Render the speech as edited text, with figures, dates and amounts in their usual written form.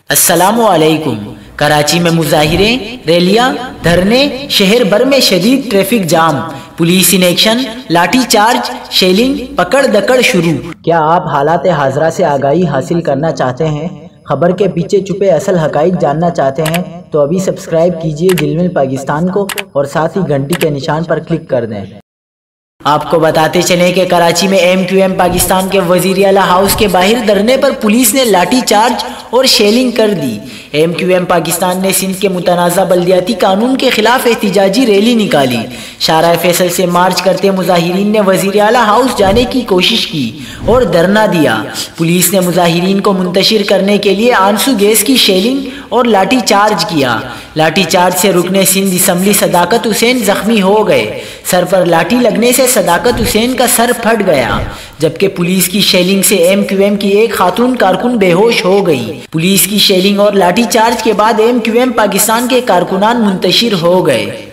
السلام علیکم۔ کراچی میں مظاہرے، ریلیاں، دھرنے، شہر بھر میں شدید traffic jam, police in action, لاٹھی چارج، شیلنگ، پکڑ دکڑ شروع۔ کیا آپ حالات حاضرہ سے آگاہی حاصل کرنا چاہتے ہیں؟ خبر کے پیچھے چھپے اصل حقائق جاننا چاہتے ہیں تو ابھی سبسکرائب کیجئے جلمل پاکستان کو اور ساتھ ہی گھنٹی کے نشان پر کلک کر دیں۔ آپ کو بتاتے چلیں کہ کراچی میں ایم پاکستان کے وزیر اعلیٰ ہاؤس کے باہر دھرنے پر پولیس نے لاٹھی چارج اور شیلنگ کر دی۔ ایم پاکستان نے سندھ کے متنازع بلدیاتی قانون کے خلاف احتجاجی ریلی نکالی۔ شارع فیصل سے مارچ کرتے مظاہرین نے وزیر اعلیٰ ہاؤس جانے کی کوشش کی اور دھرنا دیا۔ پولیس نے مظاہرین کو منتشر کرنے کے لیے آنسو گیس کی شیلنگ اور لاٹھی چارج کیا۔ لاٹھی چارج سے رکن سندھ اسمبلی صداقت حسین زخمی ہو گئے۔ سر پر لاٹھی لگنے سے صداقت حسین کا سر پھٹ گیا، جبکہ پولیس کی شیلنگ سے ایم کی ایک خاتون کارکن بے ہوش ہو گئی۔ پولیس کی شیلنگ اور لاٹھی چارج کے بعد ایم پاکستان کے کارکنان منتشر ہو گئے۔